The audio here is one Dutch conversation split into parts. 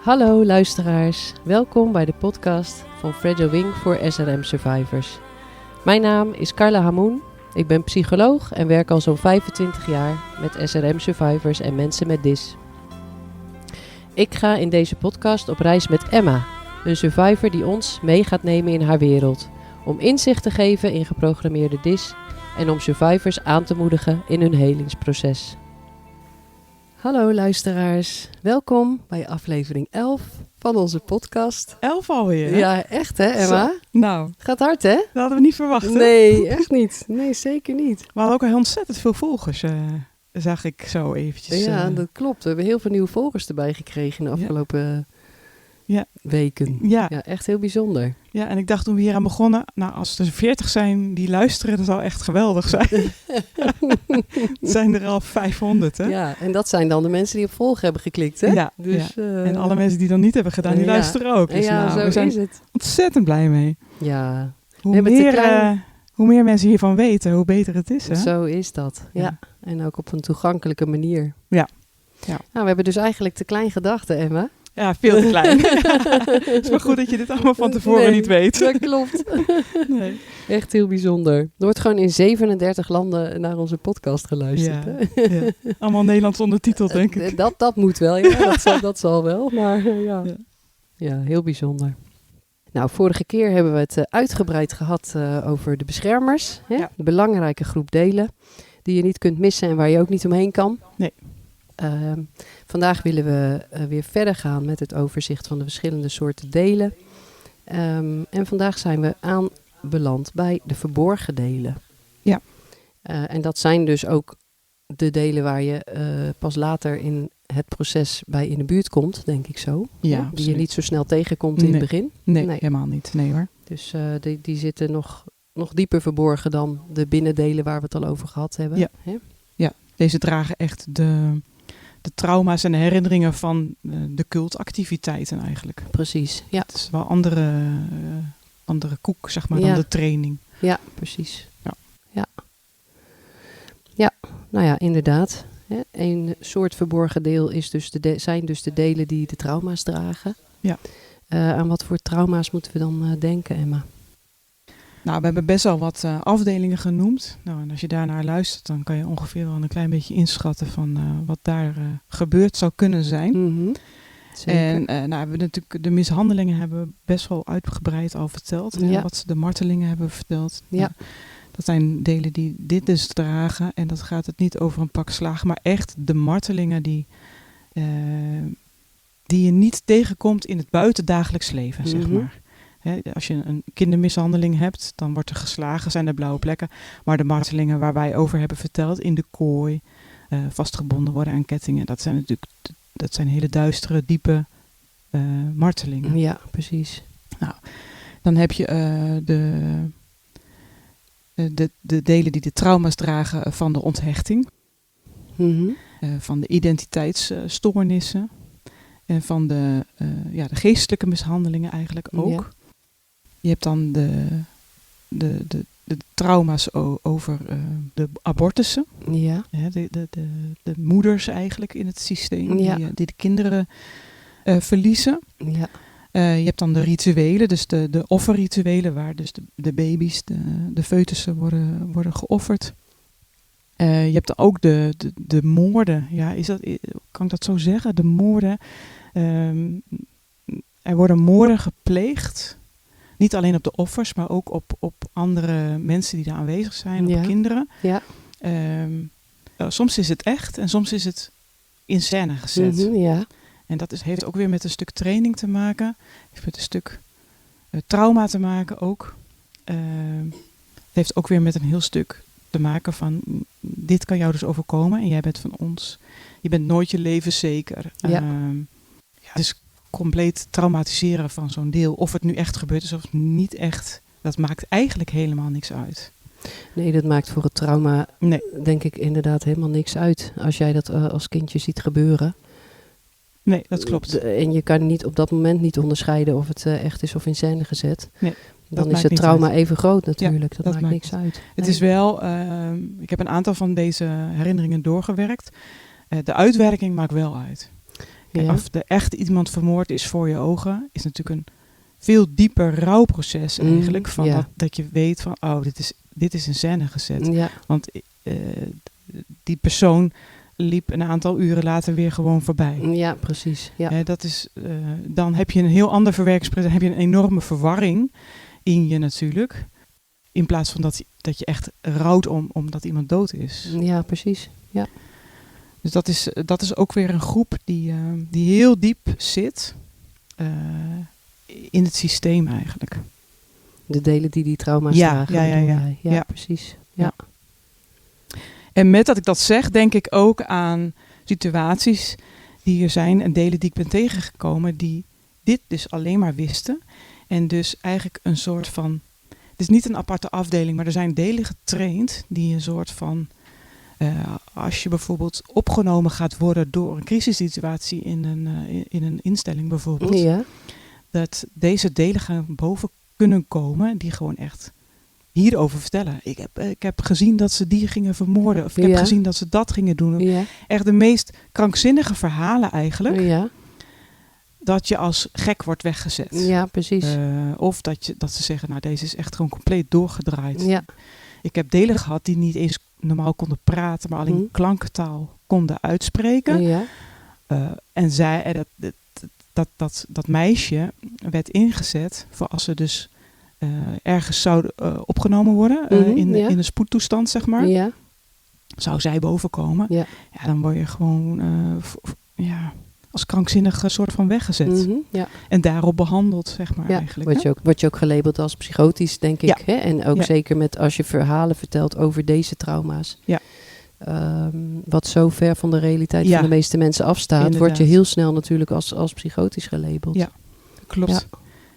Hallo luisteraars, welkom bij de podcast van Fragile Wing voor SRM Survivors. Mijn naam is Carla Hamoen, ik ben psycholoog en werk al zo'n 25 jaar met SRM Survivors en mensen met DIS. Ik ga in deze podcast op reis met Emma, een survivor die ons mee gaat nemen in haar wereld. Om inzicht te geven in geprogrammeerde DIS en om survivors aan te moedigen in hun helingsproces. Hallo luisteraars, welkom bij aflevering 11 van onze podcast. 11 alweer, hè? Ja, echt hè Emma? Zo. Nou, Gaat hard hè? dat hadden we niet verwacht, hè? Nee, echt niet. Nee, zeker niet. We hadden ook al ontzettend veel volgers, zag ik zo eventjes. Ja, dat klopt. We hebben heel veel nieuwe volgers erbij gekregen in de afgelopen weken. Ja. Ja, echt heel bijzonder. Ja, en ik dacht toen we hier aan begonnen, nou als er 40 zijn die luisteren, dat zou echt geweldig zijn. Het zijn er al 500, hè? Ja, en dat zijn dan de mensen die op volgen hebben geklikt, hè? Ja, Dus, ja. En alle mensen die dat niet hebben gedaan, die luisteren ook. Dus ja, nou, zo we zijn is het. ontzettend blij mee. Ja. Hoe meer mensen hiervan weten, hoe beter het is, hè? Zo is dat, ja. En ook op een toegankelijke manier. Ja. Nou, we hebben dus eigenlijk te klein gedachten, Emma. Ja, veel te klein. Het is maar goed dat je dit allemaal van tevoren niet weet. Dat klopt. Nee. Echt heel bijzonder. Er wordt gewoon in 37 landen naar onze podcast geluisterd. Ja, Hè? ja. Allemaal Nederlands ondertiteld, denk ik. Dat moet wel, ja. Dat zal wel. Maar ja, heel bijzonder. Nou, vorige keer hebben we het uitgebreid gehad over de beschermers. Hè? Ja. De belangrijke groep delen die je niet kunt missen en waar je ook niet omheen kan. Nee. Vandaag willen we weer verder gaan met het overzicht van de verschillende soorten delen. En vandaag zijn we aanbeland bij de verborgen delen. Ja. En dat zijn dus ook de delen waar je pas later in het proces bij in de buurt komt, denk ik zo. Ja, die je niet zo snel tegenkomt in het begin. Nee, helemaal niet. Nee hoor. Dus die zitten nog dieper verborgen dan de binnendelen waar we het al over gehad hebben. Ja. Hè? Ja, deze dragen echt de trauma's en de herinneringen van de cultactiviteiten eigenlijk. Precies, ja. Het is wel andere koek, zeg maar, dan de training. Ja, precies. Ja. Ja, nou ja, inderdaad. Een soort verborgen deel is dus zijn dus de delen die de trauma's dragen. Ja. Aan wat voor trauma's moeten we dan denken, Emma? Nou, we hebben best wel wat afdelingen genoemd. Nou, en als je daarnaar luistert, dan kan je ongeveer wel een klein beetje inschatten van wat daar gebeurd zou kunnen zijn. Mm-hmm. En hebben we natuurlijk de mishandelingen hebben we best wel uitgebreid al verteld. Ja. Wat de martelingen hebben we verteld. Ja. Nou, dat zijn delen die dit dus dragen. En dat gaat het niet over een pak slaag, maar echt de martelingen die je niet tegenkomt in het buitendagelijks leven, zeg maar. Als je een kindermishandeling hebt, dan wordt er geslagen, zijn er blauwe plekken. Maar de martelingen waar wij over hebben verteld, in de kooi, vastgebonden worden aan kettingen, dat zijn natuurlijk hele duistere, diepe martelingen. Ja, precies. Nou, dan heb je de delen die de trauma's dragen van de onthechting, van de identiteitsstoornissen en van de geestelijke mishandelingen eigenlijk ook. Ja. Je hebt dan de trauma's over de abortussen. Ja. De moeders eigenlijk in het systeem die de kinderen verliezen. Ja. Je hebt dan de rituelen, dus de offerrituelen waar dus de baby's, de foetussen worden geofferd. Je hebt dan ook de moorden. Ja, kan ik dat zo zeggen? De moorden. Er worden moorden gepleegd. Niet alleen op de offers, maar ook op andere mensen die daar aanwezig zijn, op kinderen. Ja. Soms is het echt en soms is het in scène gezet. Ja. En dat heeft ook weer met een stuk training te maken. Heeft met een stuk trauma te maken ook. Het heeft ook weer met een heel stuk te maken van, dit kan jou dus overkomen en jij bent van ons. Je bent nooit je leven zeker. Ja. Dus compleet traumatiseren van zo'n deel. Of het nu echt gebeurd is of niet echt. Dat maakt eigenlijk helemaal niks uit. Nee, dat maakt voor het trauma denk ik inderdaad helemaal niks uit. Als jij dat als kindje ziet gebeuren. Nee, dat klopt. En je kan niet op dat moment niet onderscheiden of het echt is of in scène gezet. Nee, dan is het niet trauma uit. Even groot natuurlijk. Ja, dat maakt niks uit. Het is wel, ik heb een aantal van deze herinneringen doorgewerkt. De uitwerking maakt wel uit. Ja. Of er echt iemand vermoord is voor je ogen, is natuurlijk een veel dieper rouwproces eigenlijk. Van dat je weet van, dit is in scène gezet. Ja. Want die persoon liep een aantal uren later weer gewoon voorbij. Ja, precies. Ja. Dat is, dan heb je een heel ander verwerkingsproces. Dan heb je een enorme verwarring in je natuurlijk. In plaats van dat je echt rouwt omdat iemand dood is. Ja, precies. Ja. Dus dat is ook weer een groep die heel diep zit in het systeem eigenlijk. De delen die trauma's dragen. Ja, precies. Ja. En met dat ik dat zeg, denk ik ook aan situaties die er zijn en delen die ik ben tegengekomen die dit dus alleen maar wisten. En dus eigenlijk een soort van, het is niet een aparte afdeling, maar er zijn delen getraind die een soort van, als je bijvoorbeeld opgenomen gaat worden door een crisissituatie in een instelling bijvoorbeeld, dat deze delen gaan boven kunnen komen die gewoon echt hierover vertellen. Ik heb gezien dat ze die gingen vermoorden. Of ik heb gezien dat ze dat gingen doen. Ja. Echt de meest krankzinnige verhalen eigenlijk. Ja. Dat je als gek wordt weggezet. Ja, precies. Of dat ze zeggen, nou deze is echt gewoon compleet doorgedraaid. Ja. Ik heb delen gehad die niet eens normaal konden praten, maar alleen klanktaal konden uitspreken. Ja. En dat meisje werd ingezet voor als ze dus ergens zou opgenomen worden in een spoedtoestand, zeg maar. Ja. Zou zij bovenkomen. Ja. Ja, dan word je gewoon als krankzinnige soort van weggezet. Ja. En daarop behandeld, zeg maar, eigenlijk. Word je ook gelabeld als psychotisch, denk ik. Hè? En ook zeker met als je verhalen vertelt over deze trauma's. Ja. Wat zo ver van de realiteit van de meeste mensen afstaat, inderdaad. Word je heel snel natuurlijk als psychotisch gelabeld. Ja, klopt. Ja.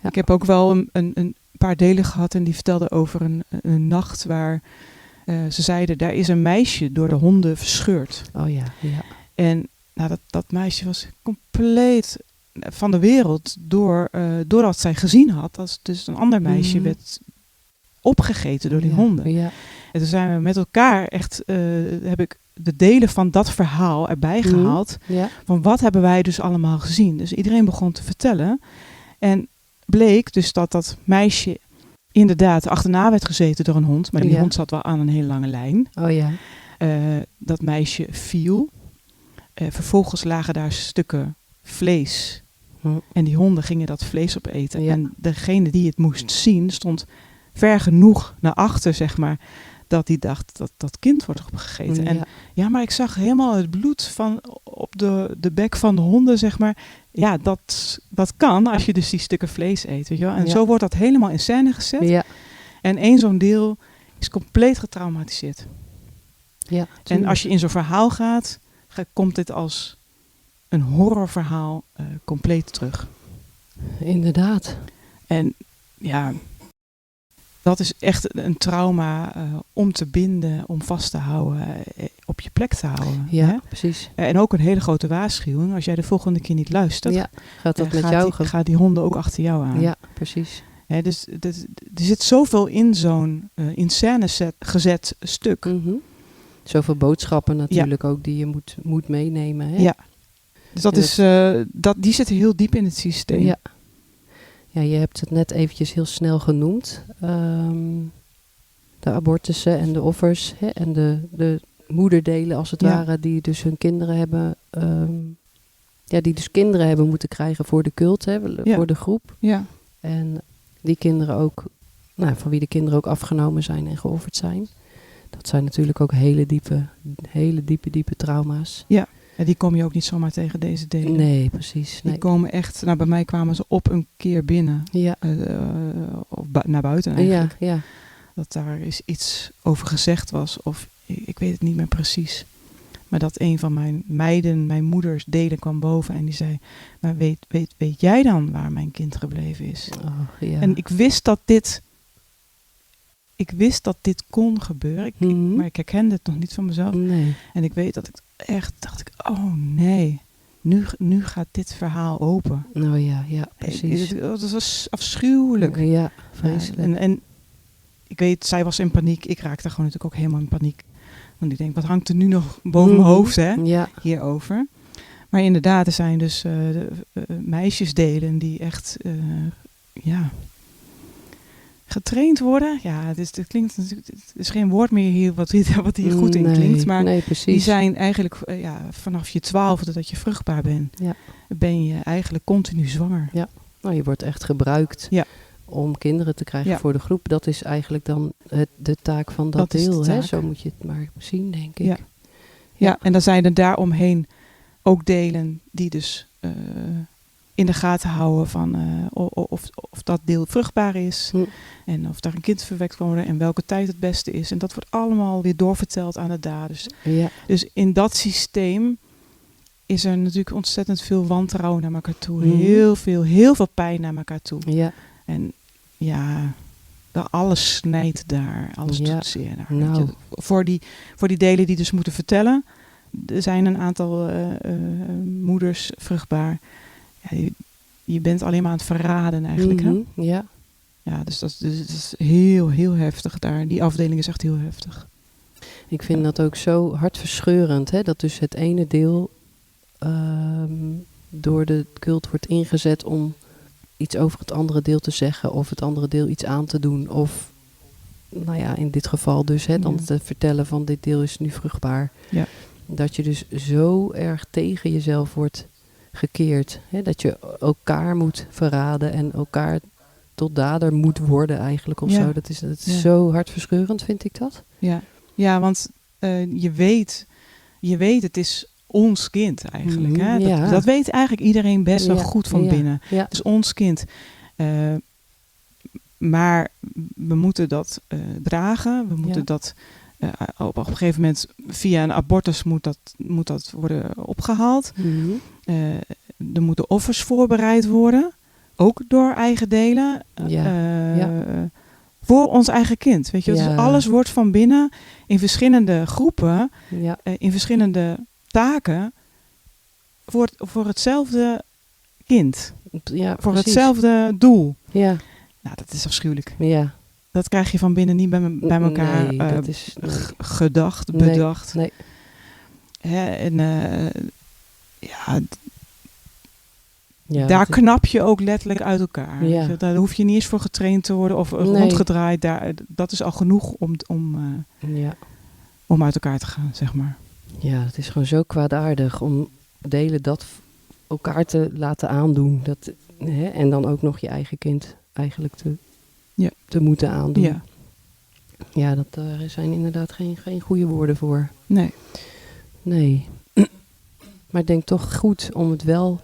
Ja. Ik heb ook wel een paar delen gehad en die vertelden over een nacht waar ze zeiden, daar is een meisje door de honden verscheurd. Oh ja, ja. En dat meisje was compleet van de wereld doordat zij gezien had dat dus een ander meisje werd opgegeten door die honden. Ja. En toen zijn we met elkaar echt, heb ik de delen van dat verhaal erbij gehaald. Ja. Van wat hebben wij dus allemaal gezien. Dus iedereen begon te vertellen. En bleek dus dat meisje inderdaad achterna werd gezeten door een hond. Maar die hond zat wel aan een hele lange lijn. Oh ja. Dat meisje viel. Vervolgens lagen daar stukken vlees. En die honden gingen dat vlees opeten. Ja. En degene die het moest zien stond ver genoeg naar achter, zeg maar, dat hij dacht dat kind wordt opgegeten. Ja. En maar ik zag helemaal het bloed van op de bek van de honden, zeg maar. Ja, dat kan als je dus die stukken vlees eet, weet je wel. En zo wordt dat helemaal in scène gezet. Ja. En één zo'n deel is compleet getraumatiseerd. Ja, en als je in zo'n verhaal gaat, komt dit als een horrorverhaal compleet terug. Inderdaad. En ja, dat is echt een trauma om te binden, om vast te houden, op je plek te houden. Ja, hè? Precies. En ook een hele grote waarschuwing. Als jij de volgende keer niet luistert, gaat dat met jou gaat die honden ook achter jou aan. Ja, precies. Dus er zit zoveel in zo'n in scène gezet stuk. Mm-hmm. Zoveel boodschappen natuurlijk ook die je moet meenemen. Hè? Ja, dus die zitten heel diep in het systeem. Ja. Ja, je hebt het net eventjes heel snel genoemd. De abortussen en de offers. Hè, en de moederdelen als het ware. Die dus hun kinderen hebben. Die dus kinderen hebben moeten krijgen voor de cult. Hè, voor de groep. Ja. En die kinderen ook. Van wie de kinderen ook afgenomen zijn en geofferd zijn. Dat zijn natuurlijk ook hele diepe trauma's. Ja. En die kom je ook niet zomaar tegen deze delen. Nee, precies. Die komen echt, bij mij kwamen ze op een keer binnen. Ja. Of naar buiten eigenlijk. Ja, ja. Dat daar eens iets over gezegd was. Of ik weet het niet meer precies. Maar dat een van mijn meiden, mijn moeders delen kwam boven. En die zei, maar weet jij dan waar mijn kind gebleven is? Oh, ja. En ik wist dat dit kon gebeuren. Maar ik herkende het nog niet van mezelf. Nee. En ik weet dat ik echt dacht, oh nee, nu gaat dit verhaal open. Nou ja, precies. Dat was afschuwelijk. Ja, vreselijk. En ik weet, zij was in paniek. Ik raakte gewoon natuurlijk ook helemaal in paniek. Want ik denk, wat hangt er nu nog boven mijn hoofd, hè? Ja. Hierover. Maar inderdaad, er zijn dus meisjesdelen die echt getraind worden. Ja, het klinkt natuurlijk, het is geen woord meer hier wat hier goed in klinkt. Maar die zijn eigenlijk vanaf je 12e dat je vruchtbaar bent, ben je eigenlijk continu zwanger. Ja, nou, je wordt echt gebruikt om kinderen te krijgen voor de groep. Dat is eigenlijk dan de taak van dat deel. Hè? Zo moet je het maar zien, denk ik. Ja, en dan zijn er daaromheen ook delen die dus in de gaten houden van of dat deel vruchtbaar is. En of daar een kind verwekt kan worden en welke tijd het beste is. En dat wordt allemaal weer doorverteld aan de daders. Ja. Dus in dat systeem is er natuurlijk ontzettend veel wantrouwen naar elkaar toe. Heel veel pijn naar elkaar toe. Ja. En alles snijdt daar. Alles doet zeer daar. Nou. Voor die delen die dus moeten vertellen. Er zijn een aantal moeders vruchtbaar. Ja, je bent alleen maar aan het verraden eigenlijk. Hè? Ja. Ja, dus dat is heel, heel heftig daar. Die afdeling is echt heel heftig. Ik vind dat ook zo hartverscheurend. Hè? Dat dus het ene deel door de cult wordt ingezet om iets over het andere deel te zeggen. Of het andere deel iets aan te doen. Of, nou ja, in dit geval dus dan te vertellen van dit deel is nu vruchtbaar. Ja. Dat je dus zo erg tegen jezelf wordt gekeerd. Hè? Dat je elkaar moet verraden en elkaar tot dader moet worden eigenlijk of zo. Dat is zo hartverscheurend, vind ik dat. Ja, want je weet het is ons kind eigenlijk. Hè? Dat weet eigenlijk iedereen best wel goed van binnen. Ja. Het is ons kind. Maar we moeten dat dragen. We moeten dat op een gegeven moment via een abortus moet dat worden opgehaald. Er moeten offers voorbereid worden. Ook door eigen delen. Voor ons eigen kind. Weet je? Dus alles wordt van binnen in verschillende groepen. In verschillende taken. Voor hetzelfde kind. Ja, voor hetzelfde doel. Ja. Nou, dat is afschuwelijk. Ja. Dat krijg je van binnen niet bij elkaar gedacht, bedacht. Nee. En daar knap je ook letterlijk uit elkaar. Ja. Daar hoef je niet eens voor getraind te worden of rondgedraaid. Dat is al genoeg om uit elkaar te gaan, zeg maar. Ja, het is gewoon zo kwaadaardig om delen dat elkaar te laten aandoen. En dan ook nog je eigen kind eigenlijk te moeten aandoen. Ja, daar zijn inderdaad geen goede woorden voor. Nee. Maar ik denk toch goed om het wel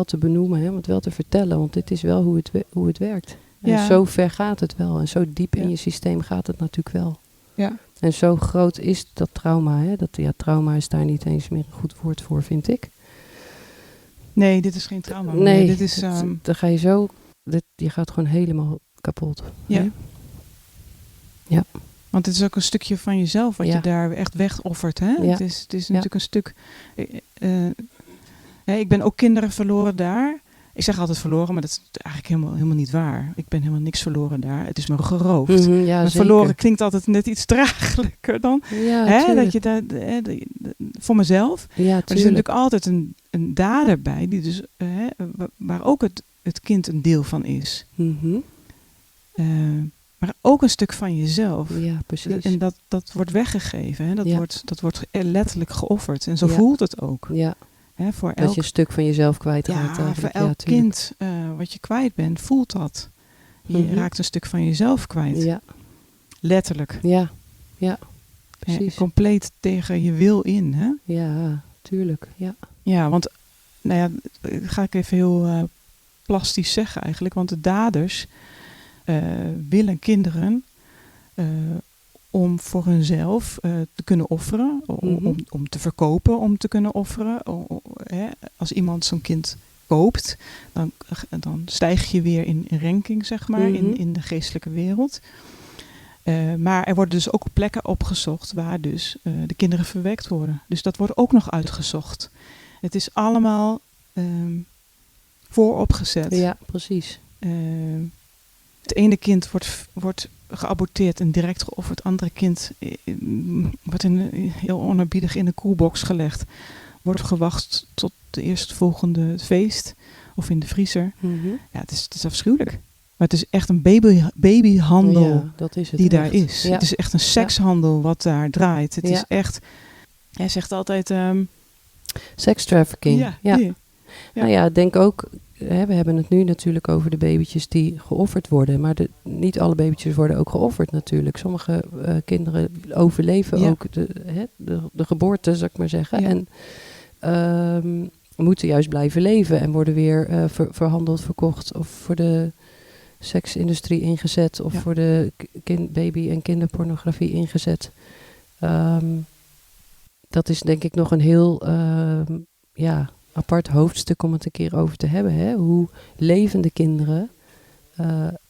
te benoemen, om het wel te vertellen. Want dit is wel hoe het werkt. En zo ver gaat het wel. En zo diep in je systeem gaat het natuurlijk wel. Ja. En zo groot is dat trauma. Hè? Trauma is daar niet eens meer een goed woord voor, vind ik. Nee, dit is geen trauma. Nee, dit is, dan ga je zo... je gaat gewoon helemaal kapot. Ja. Nee? Ja. Want het is ook een stukje van jezelf wat je daar echt wegoffert. Hè? Ja. Het is natuurlijk een stuk... ik ben ook kinderen verloren daar. Ik zeg altijd verloren, maar dat is eigenlijk helemaal niet waar. Ik ben helemaal niks verloren daar. Het is me geroofd. Maar verloren klinkt altijd net iets draaglijker dan. Ja, dat je daar voor mezelf. Ja, maar er is natuurlijk altijd een dader bij, die dus, waar ook het kind een deel van is. Maar ook een stuk van jezelf. Ja, precies. En dat wordt weggegeven. Hè? Dat wordt letterlijk geofferd. En zo voelt het ook. Ja. Dat je een stuk van jezelf kwijtraakt. Ja, voor elk kind wat je kwijt bent, voelt dat. Je raakt een stuk van jezelf kwijt. Ja. Letterlijk. Ja, precies. Compleet tegen je wil in. Hè? Ja, tuurlijk. Ja, want, ga ik even heel plastisch zeggen eigenlijk. Want de daders willen kinderen... om voor hunzelf te kunnen offeren. Om te verkopen, om te kunnen offeren. Als iemand zo'n kind koopt, dan stijg je weer in ranking, zeg maar, in de geestelijke wereld. Maar er worden dus ook plekken opgezocht waar dus de kinderen verwekt worden. Dus dat wordt ook nog uitgezocht. Het is allemaal vooropgezet. Ja, precies. Het ene kind wordt geaborteerd en direct geofferd. Het andere kind wordt heel onerbiedig in de koelbox gelegd. wordt gewacht tot de eerstvolgende feest of in de vriezer. Mm-hmm. Ja, het is afschuwelijk. Maar het is echt een babyhandel Dat is het die echt. daar is. Ja. Het is echt een sekshandel wat daar draait. Het is echt... Hij zegt altijd... Sex trafficking. Ja. Ja. Nou ja, denk ook... we hebben het nu natuurlijk over de babytjes die geofferd worden. Maar niet alle babytjes worden ook geofferd natuurlijk. Sommige kinderen overleven ook de geboorte, zou ik maar zeggen. Ja. En moeten juist blijven leven. En worden weer verhandeld, verkocht. Of voor de seksindustrie ingezet. Of voor de baby- en kinderpornografie ingezet. Dat is denk ik nog een heel apart hoofdstuk om het een keer over te hebben. Hè? Hoe levende kinderen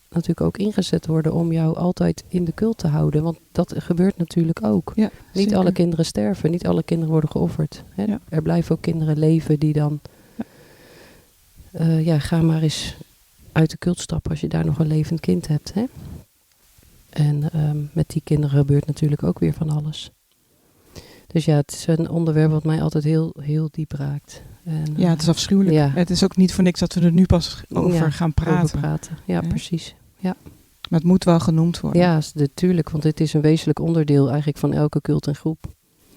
natuurlijk ook ingezet worden om jou altijd in de cult te houden. Want dat gebeurt natuurlijk ook. Ja, niet zeker. alle kinderen sterven, niet alle kinderen worden geofferd. Hè? Ja. Er blijven ook kinderen leven die dan... ga maar eens uit de cult stappen als je daar nog een levend kind hebt. Hè? En met die kinderen gebeurt natuurlijk ook weer van alles. Dus ja, het is een onderwerp wat mij altijd heel, heel diep raakt. En, het is afschuwelijk. Ja. Het is ook niet voor niks dat we er nu pas over gaan praten. Ja, precies. Ja. Maar het moet wel genoemd worden. Ja, natuurlijk, want dit is een wezenlijk onderdeel eigenlijk van elke cult en groep.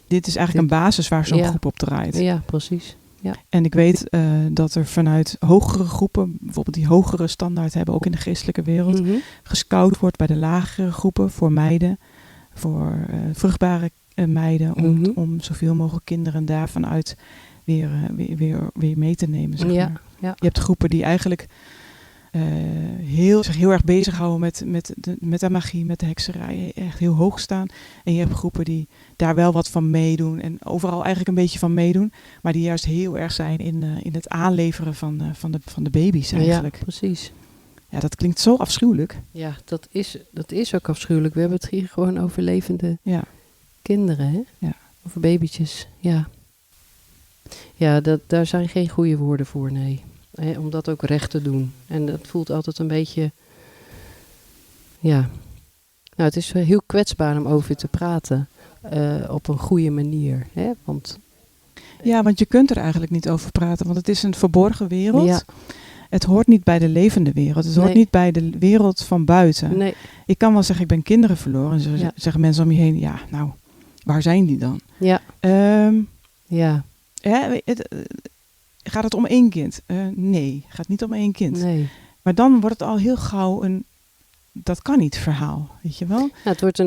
Dit is eigenlijk een basis waar zo'n groep op draait. Ja, precies. Ja. En ik weet dat er vanuit hogere groepen, bijvoorbeeld die hogere standaard hebben, ook in de geestelijke wereld, gescout wordt bij de lagere groepen voor meiden, voor vruchtbare meiden, om zoveel mogelijk kinderen daarvan uit weer mee te nemen. Zeg maar. Ja. Je hebt groepen die eigenlijk zich heel erg bezighouden met de magie, met de hekserij, echt heel hoog staan. En je hebt groepen die daar wel wat van meedoen en overal eigenlijk een beetje van meedoen, maar die juist heel erg zijn in het aanleveren van de baby's eigenlijk. Ja, precies. Ja, dat klinkt zo afschuwelijk. Ja, dat is ook afschuwelijk. We hebben het hier gewoon over levende kinderen, hè? Ja. Over babytjes, ja. Ja, daar zijn geen goede woorden voor, nee. Om dat ook recht te doen. En dat voelt altijd een beetje... Ja. Nou, het is heel kwetsbaar om over te praten. Op een goede manier. Hè? Want je kunt er eigenlijk niet over praten. Want het is een verborgen wereld. Ja. Het hoort niet bij de levende wereld. Het hoort niet bij de wereld van buiten. Nee. Ik kan wel zeggen, ik ben kinderen verloren. En zeggen mensen om je heen, ja, nou, waar zijn die dan? Ja. Gaat het om één kind? Nee, gaat niet om één kind. Nee. Maar dan wordt het al heel gauw dat kan niet verhaal, weet je wel? Ja, het wordt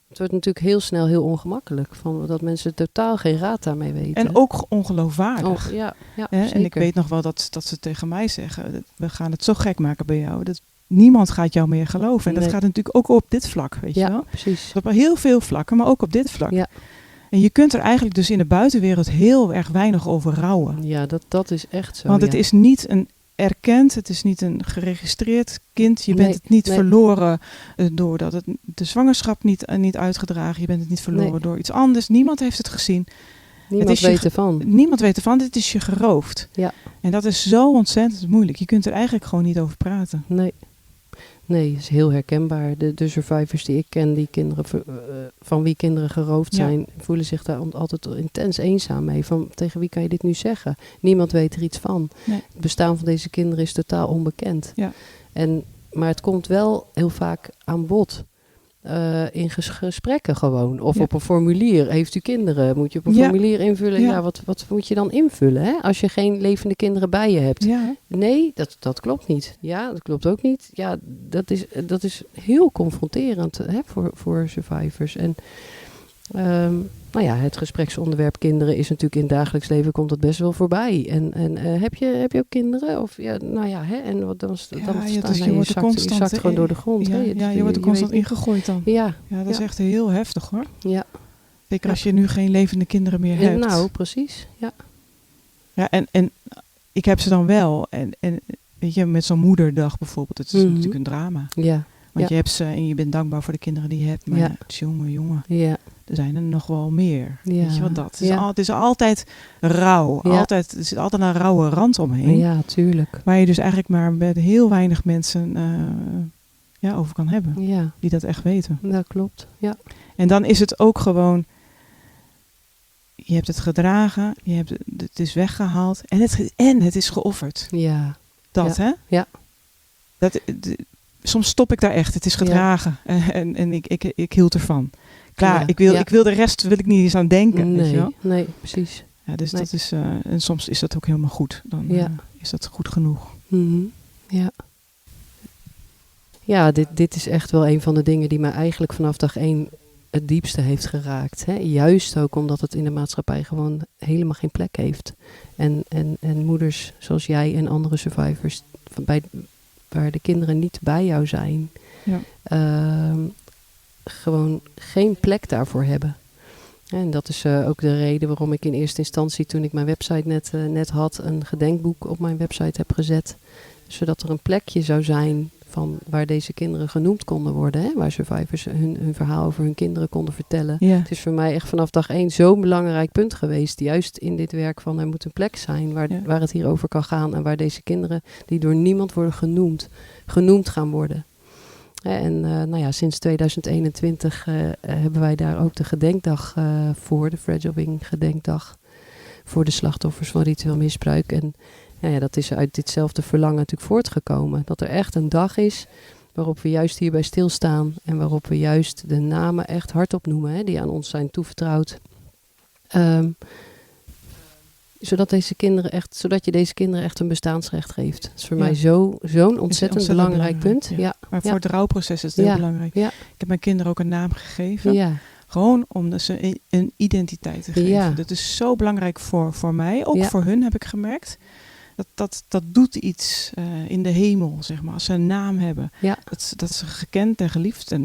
het wordt natuurlijk heel snel heel ongemakkelijk. Dat mensen totaal geen raad daarmee weten. En ook ongeloofwaardig. Ja, en ik weet nog wel dat ze tegen mij zeggen, we gaan het zo gek maken bij jou. Niemand gaat jou meer geloven. En dat gaat natuurlijk ook op dit vlak, weet je wel? Precies. Op heel veel vlakken, maar ook op dit vlak. Ja. En je kunt er eigenlijk dus in de buitenwereld heel erg weinig over rouwen. Ja, dat is echt zo. Want het is niet een erkend, het is niet een geregistreerd kind. Je bent het niet verloren doordat de zwangerschap niet uitgedragen. Je bent het niet verloren door iets anders. Niemand heeft het gezien. Niemand weet ervan. Niemand weet ervan. Dit is je geroofd. Ja. En dat is zo ontzettend moeilijk. Je kunt er eigenlijk gewoon niet over praten. Nee, het is heel herkenbaar. De survivors die ik ken, die kinderen van wie kinderen geroofd zijn, voelen zich daar altijd intens eenzaam mee. Tegen wie kan je dit nu zeggen? Niemand weet er iets van. Nee. Het bestaan van deze kinderen is totaal onbekend. Ja. Maar het komt wel heel vaak aan bod. In gesprekken gewoon. Of op een formulier. Heeft u kinderen? Moet je op een formulier invullen? Ja, wat moet je dan invullen? Hè? Als je geen levende kinderen bij je hebt. Ja. Nee, dat klopt niet. Ja, dat klopt ook niet. Ja, dat is heel confronterend voor survivors. En het gespreksonderwerp kinderen is natuurlijk in het dagelijks leven komt dat best wel voorbij. En heb je ook kinderen? Of en wat dan je zakt gewoon door de grond. Je wordt er constant ingegooid dan. Ja, dat is echt heel heftig hoor. Ja. Zeker als je nu geen levende kinderen meer hebt. Nou, precies. Ja. Ja, en ik heb ze dan wel. En weet je, met zo'n moederdag bijvoorbeeld, het is natuurlijk een drama. Ja. Want je hebt ze en je bent dankbaar voor de kinderen die je hebt. Maar jongen. Ja. Er zijn er nog wel meer. Ja. Weet je wat dat? Het is altijd rauw. Ja. Er zit altijd een rauwe rand omheen. Ja, tuurlijk. Waar je dus eigenlijk maar met heel weinig mensen over kan hebben. Ja. Die dat echt weten. Dat klopt, ja. En dan is het ook gewoon... je hebt het gedragen, het is weggehaald en het is geofferd. Ja. Dat, hè? Ja. Soms stop ik daar echt. Het is gedragen. Ja. En ik hield ervan. Klaar, ja. ik wil de rest wil ik niet eens aan denken. Nee, weet je wel? Nee, precies. Ja, dus dat is, en soms is dat ook helemaal goed. Dan is dat goed genoeg. Mm-hmm. Ja. Ja, dit is echt wel een van de dingen die mij eigenlijk vanaf dag 1 het diepste heeft geraakt. Hè? Juist ook omdat het in de maatschappij gewoon helemaal geen plek heeft. En moeders zoals jij en andere survivors, waar de kinderen niet bij jou zijn, gewoon geen plek daarvoor hebben. En dat is ook de reden waarom ik in eerste instantie, toen ik mijn website net had, een gedenkboek op mijn website heb gezet. Zodat er een plekje zou zijn van waar deze kinderen genoemd konden worden. Hè? Waar survivors hun verhaal over hun kinderen konden vertellen. Ja. Het is voor mij echt vanaf dag 1 zo'n belangrijk punt geweest. Juist in dit werk van er moet een plek zijn waar het hier over kan gaan. En waar deze kinderen die door niemand worden genoemd gaan worden. En sinds 2021 hebben wij daar ook de gedenkdag voor. De Fragile Wing gedenkdag. Voor de slachtoffers van ritueel misbruik. En dat is uit ditzelfde verlangen natuurlijk voortgekomen. Dat er echt een dag is waarop we juist hierbij stilstaan. En waarop we juist de namen echt hardop noemen. Hè, die aan ons zijn toevertrouwd. Zodat je deze kinderen echt een bestaansrecht geeft. Dat is voor mij zo'n ontzettend belangrijk punt. Ja. Maar voor het rouwproces is het heel belangrijk. Ja. Ik heb mijn kinderen ook een naam gegeven. Ja. Gewoon om ze een identiteit te geven. Ja. Dat is zo belangrijk voor mij. Ook voor hun heb ik gemerkt. Dat doet iets in de hemel, zeg maar. Als ze een naam hebben. Ja. Dat ze gekend en geliefd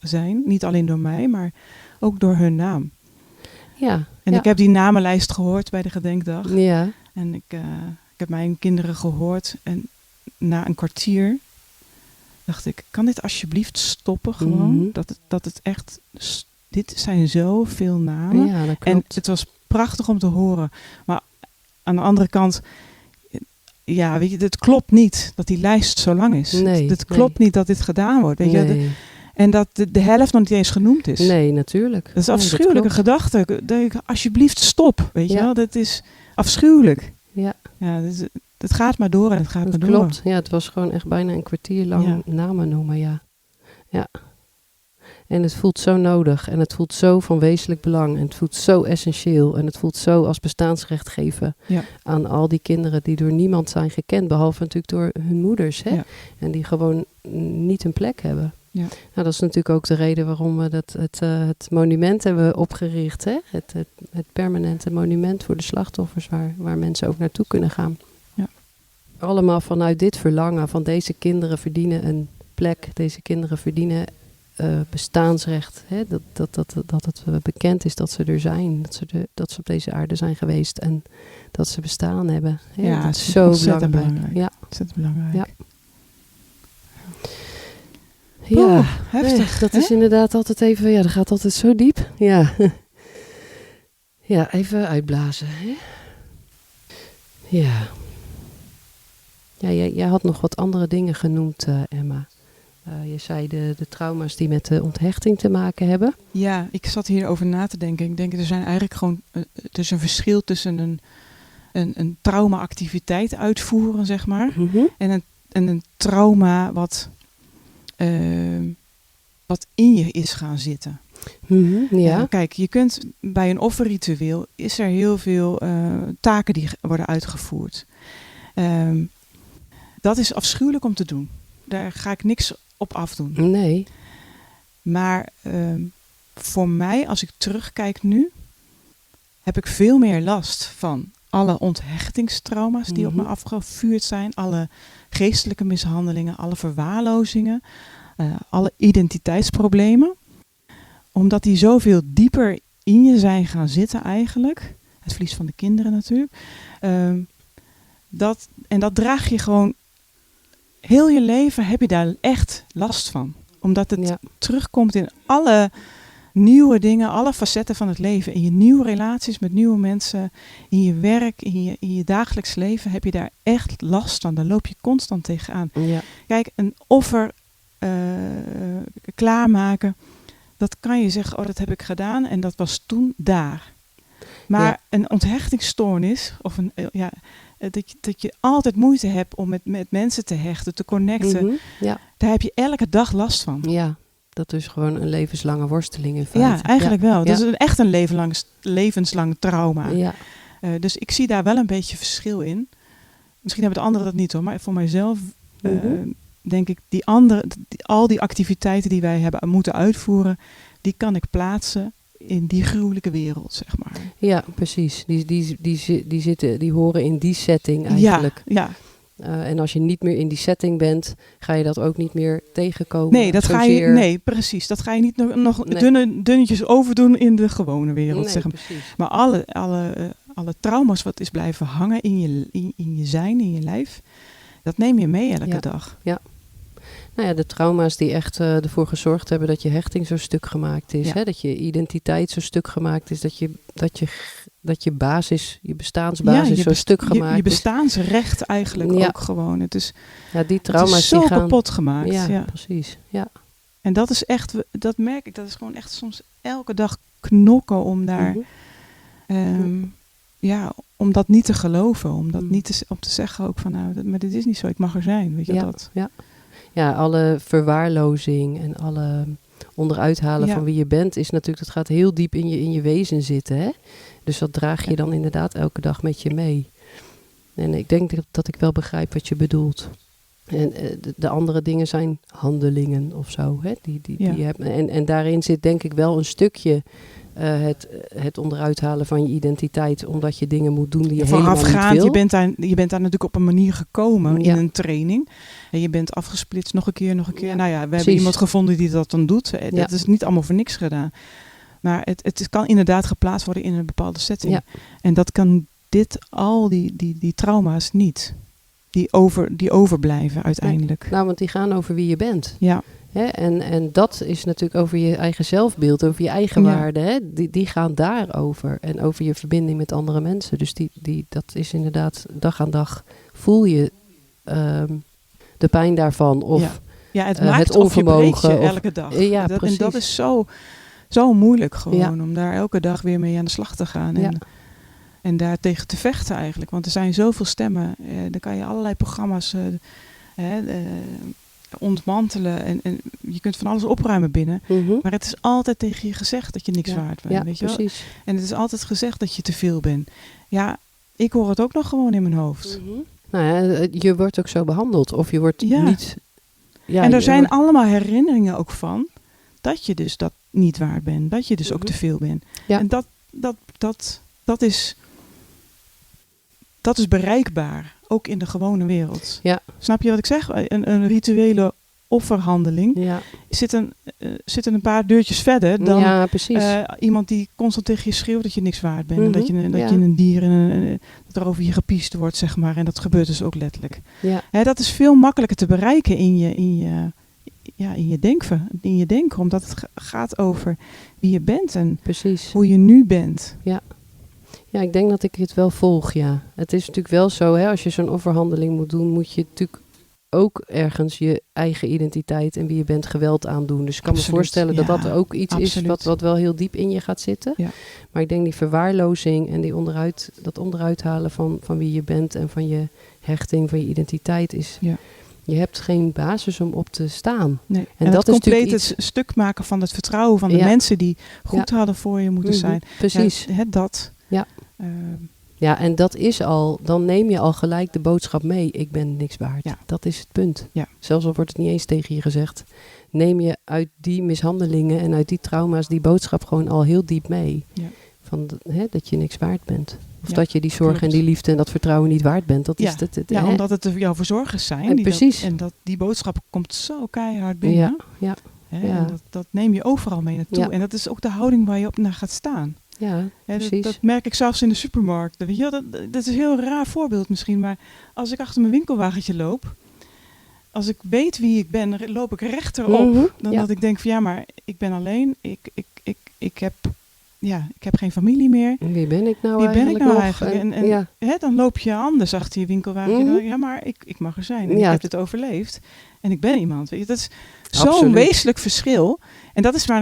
zijn. Niet alleen door mij, maar ook door hun naam. Ja. En ik heb die namenlijst gehoord bij de gedenkdag. Ja. En ik heb mijn kinderen gehoord. En na een kwartier dacht ik, kan dit alsjeblieft stoppen gewoon? Mm-hmm. Dat het echt, dit zijn zoveel namen. Ja, dat klopt. En het was prachtig om te horen. Maar aan de andere kant, ja, weet je, het klopt niet dat die lijst zo lang is. Het klopt niet dat dit gedaan wordt. Weet je? En dat de helft nog niet eens genoemd is. Nee, natuurlijk. Dat is een afschuwelijke gedachte. Alsjeblieft, stop. Weet je wel? Dat is afschuwelijk. Ja. Het gaat maar door en het gaat maar door. Klopt. Ja, het was gewoon echt bijna een kwartier lang namen noemen, ja. En het voelt zo nodig. En het voelt zo van wezenlijk belang. En het voelt zo essentieel. En het voelt zo als bestaansrecht geven aan al die kinderen die door niemand zijn gekend. Behalve natuurlijk door hun moeders. Hè? Ja. En die gewoon niet een plek hebben. Ja. Nou, dat is natuurlijk ook de reden waarom we het monument hebben opgericht. Hè? Het permanente monument voor de slachtoffers waar mensen ook naartoe kunnen gaan. Ja. Allemaal vanuit dit verlangen van deze kinderen verdienen een plek. Deze kinderen verdienen bestaansrecht. Hè? Dat het bekend is dat ze er zijn. Dat ze op deze aarde zijn geweest en dat ze bestaan hebben. Hè? Ja, dat is zo belangrijk. Ja, ontzettend belangrijk. Ja. Ja, heftig. Dat is inderdaad altijd even, dat gaat altijd zo diep. Ja, even uitblazen. Hè? Ja. Ja, jij had nog wat andere dingen genoemd, Emma. Je zei de trauma's die met de onthechting te maken hebben. Ja, ik zat hierover na te denken. Ik denk, er zijn eigenlijk gewoon dus een verschil tussen een trauma-activiteit uitvoeren, zeg maar. Mm-hmm. En een trauma wat in je is gaan zitten. Mm-hmm, ja. Kijk, je kunt bij een offerritueel is er heel veel taken die worden uitgevoerd. Dat is afschuwelijk om te doen. Daar ga ik niks op afdoen. Nee. Maar voor mij, als ik terugkijk nu, heb ik veel meer last van alle onthechtingstrauma's die op me afgevuurd zijn. Alle geestelijke mishandelingen, alle verwaarlozingen, alle identiteitsproblemen. Omdat die zoveel dieper in je zijn gaan zitten eigenlijk. Het verlies van de kinderen natuurlijk. Dat draag je gewoon. Heel je leven heb je daar echt last van. Omdat het terugkomt in alle nieuwe dingen, alle facetten van het leven. In je nieuwe relaties met nieuwe mensen, in je werk, in je dagelijks leven heb je daar echt last van. Daar loop je constant tegenaan. Ja. Kijk, een offer klaarmaken, dat kan je zeggen, dat heb ik gedaan en dat was toen daar. Maar een onthechtingsstoornis, of dat je altijd moeite hebt om met mensen te hechten, te connecten, daar heb je elke dag last van. Ja, dat is gewoon een levenslange worsteling in feite. Ja, eigenlijk wel. Dat is echt een levenslang trauma. Ja. Dus ik zie daar wel een beetje verschil in. Misschien hebben de anderen dat niet hoor, maar voor mijzelf denk ik, al die activiteiten die wij hebben moeten uitvoeren, die kan ik plaatsen in die gruwelijke wereld, zeg maar. Ja, precies. Die horen in die setting eigenlijk. Ja. En als je niet meer in die setting bent, ga je dat ook niet meer tegenkomen. Nee, precies. Dat ga je niet nog dunnetjes overdoen in de gewone wereld, zeg maar. Precies. Maar alle trauma's wat is blijven hangen in je zijn, in je lijf, dat neem je mee elke dag. Ja. Nou ja, de trauma's die echt ervoor gezorgd hebben dat je hechting zo stuk gemaakt is. Hè? Dat je identiteit zo stuk gemaakt is. Dat je basis, je bestaansbasis zo stuk gemaakt is. Je bestaansrecht eigenlijk ook gewoon. Het is, die trauma's het is zo die gaan kapot gemaakt. Ja, precies. Ja. En dat is echt, dat merk ik, dat is gewoon echt soms elke dag knokken om daar... om dat niet te geloven. Om dat niet om te zeggen ook van, maar dit is niet zo, ik mag er zijn. Weet je dat? Ja, alle verwaarlozing en alle onderuithalen van wie je bent is natuurlijk, dat gaat heel diep in je wezen zitten. Hè? Dus dat draag je dan inderdaad elke dag met je mee. En ik denk dat ik wel begrijp wat je bedoelt. En de andere dingen zijn handelingen of zo. Hè? Die je hebt. En daarin zit denk ik wel een stukje het onderuithalen van je identiteit, omdat je dingen moet doen die je helemaal niet wil. Je bent daar natuurlijk op een manier gekomen in een training. En je bent afgesplitst nog een keer. Ja. Nou ja, we hebben iemand gevonden die dat dan doet. Dat is niet allemaal voor niks gedaan. Maar het kan inderdaad geplaatst worden in een bepaalde setting. Ja. En dat kan al die trauma's niet. Die overblijven uiteindelijk. Nee. Nou, want die gaan over wie je bent. Ja. Hè? En dat is natuurlijk over je eigen zelfbeeld, over je eigen waarde. Hè? Die gaan daarover. En over je verbinding met andere mensen. Dus dat is inderdaad dag aan dag voel je de pijn daarvan. Of het maakt het onvermogen. Je elke dag. En dat is zo moeilijk gewoon. Om daar elke dag weer mee aan de slag te gaan. En daar tegen te vechten eigenlijk. Want er zijn zoveel stemmen. Dan kan je allerlei programma's ontmantelen. En je kunt van alles opruimen binnen. Maar het is altijd tegen je gezegd dat je niks waard bent. Ja, weet je precies. Wel? En het is altijd gezegd dat je te veel bent. Ja, ik hoor het ook nog gewoon in mijn hoofd. Nou ja, je wordt ook zo behandeld. Of je wordt niet... Ja, en er zijn allemaal herinneringen ook van dat je dus dat niet waard bent. Dat je dus ook te veel bent. Ja. En dat is bereikbaar. Ook in de gewone wereld. Ja. Snap je wat ik zeg? Een rituele offerhandeling zitten een paar deurtjes verder dan iemand die constant tegen je schreeuwt dat je niks waard bent. En dat je een dier dat er over je gepiest wordt, zeg maar. En dat gebeurt dus ook letterlijk. Ja. Dat is veel makkelijker te bereiken in je denken. Omdat het gaat over wie je bent en hoe je nu bent. Ja. Ja, ik denk dat ik het wel volg, ja. Het is natuurlijk wel zo, hè, als je zo'n offerhandeling moet doen, moet je natuurlijk ook ergens je eigen identiteit en wie je bent geweld aandoen. Dus ik kan me voorstellen dat dat ook iets is wat wel heel diep in je gaat zitten. Ja. Maar ik denk die verwaarlozing en dat onderuit halen van wie je bent en van je hechting, van je identiteit is... Ja. Je hebt geen basis om op te staan. Nee. En dat is compleet het stuk maken van het vertrouwen van de mensen die goed hadden voor je moeten zijn. Precies. Ja. Ja, en dat is al, dan neem je al gelijk de boodschap mee. Ik ben niks waard. Ja. Dat is het punt. Ja. Zelfs al wordt het niet eens tegen je gezegd. Neem je uit die mishandelingen en uit die trauma's die boodschap gewoon al heel diep mee. Ja. Van, dat je niks waard bent. Of dat je die zorg en die liefde en dat vertrouwen niet waard bent. Dat is omdat het jouw verzorgers zijn. En die boodschap komt zo keihard binnen. En dat neem je overal mee naartoe. Ja. En dat is ook de houding waar je op naar gaat staan. Ja, precies. Dat merk ik zelfs in de supermarkt. Weet je, dat is een heel raar voorbeeld misschien. Maar als ik achter mijn winkelwagentje loop. Als ik weet wie ik ben, loop ik rechterop. Dan dat ik denk van maar ik ben alleen. Ik heb geen familie meer. Wie ben ik nou eigenlijk? Dan loop je anders achter je winkelwagentje. Ja, maar ik mag er zijn. En ik heb het overleefd. En ik ben iemand. Weet je, dat is zo'n wezenlijk verschil. En dat is maar,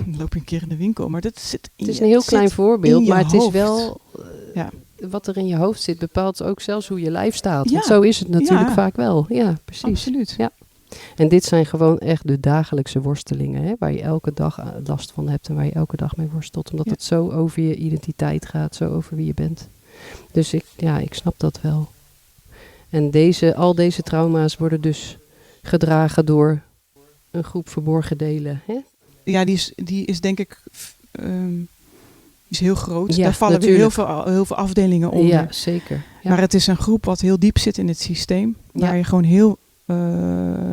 dan loop je een keer in de winkel, maar dat zit in Het is een heel klein voorbeeld, maar het is hoofd. wel... Ja. Wat er in je hoofd zit, bepaalt ook zelfs hoe je lijf staat. Ja. Want zo is het natuurlijk Ja. vaak wel. Ja, precies. Absoluut. Ja. En dit zijn gewoon echt de dagelijkse worstelingen, hè, waar je elke dag last van hebt en waar je elke dag mee worstelt. Omdat het zo over je identiteit gaat, zo over wie je bent. Dus ik snap dat wel. En al deze trauma's worden dus gedragen door een groep verborgen delen. Hè? Ja, die is denk ik is heel groot. Ja, Daar vallen natuurlijk. weer heel veel afdelingen onder. Ja, zeker. Ja. Maar het is een groep wat heel diep zit in het systeem. Waar Ja. je gewoon heel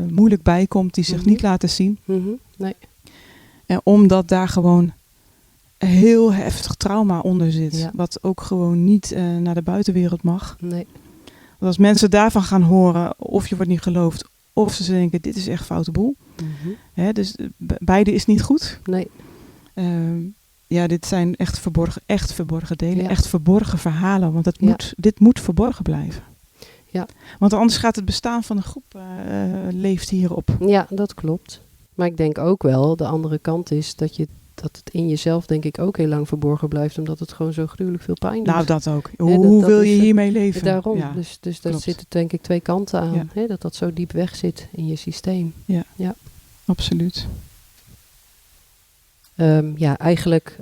moeilijk bij komt. Die zich Mhm. niet laten zien. Nee. En omdat daar gewoon heel heftig trauma onder zit. Ja. Wat ook gewoon niet naar de buitenwereld mag. Nee. Want als mensen daarvan gaan horen. Of je wordt niet geloofd. Of ze denken dit is echt foute boel. Hè, dus beide is niet goed. Nee. Dit zijn echt verborgen delen. Ja. Echt verborgen verhalen. Want Ja. dit moet verborgen blijven. Ja. Want anders gaat het bestaan van de groep leeft hierop. Ja, dat klopt. Maar ik denk ook wel, de andere kant is dat het in jezelf denk ik ook heel lang verborgen blijft. Omdat het gewoon zo gruwelijk veel pijn doet. Nou, dat ook. Hè, Hoe dat wil is, je hiermee leven? Daarom. Ja, Dus daar klopt. zitten denk ik twee kanten aan. Ja. Hè, dat zo diep weg zit in je systeem. absoluut. Eigenlijk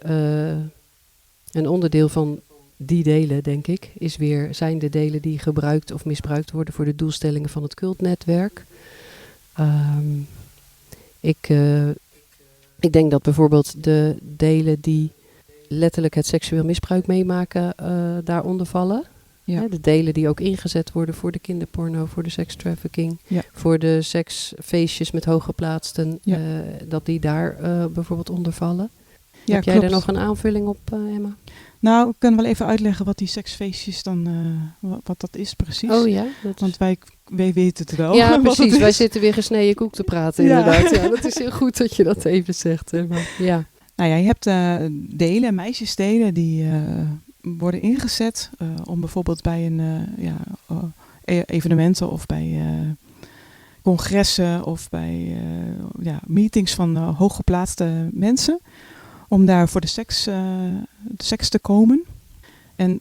een onderdeel van die delen, denk ik, zijn de delen die gebruikt of misbruikt worden voor de doelstellingen van het cultnetwerk. Ik denk dat bijvoorbeeld de delen die letterlijk het seksueel misbruik meemaken daaronder vallen. Ja. Hè, de delen die ook ingezet worden voor de kinderporno, voor de sekstrafficking, Ja. voor de seksfeestjes met hooggeplaatsten, Ja. dat die daar bijvoorbeeld onder vallen. Ja, Heb jij klopt. daar nog een aanvulling op, Emma? Nou, ik kan wel even uitleggen wat die seksfeestjes dan, wat dat is precies. Oh ja? Want wij weten het wel. Ja, wat het precies. is. Wij zitten weer gesneden koek te praten, Ja. inderdaad. Ja, dat is heel goed dat je dat even zegt, Emma. Ja. Nou ja, je hebt delen, meisjesdelen, die worden ingezet om bijvoorbeeld bij een evenementen of bij congressen of bij meetings van hooggeplaatste mensen, om daar voor de seks te komen. En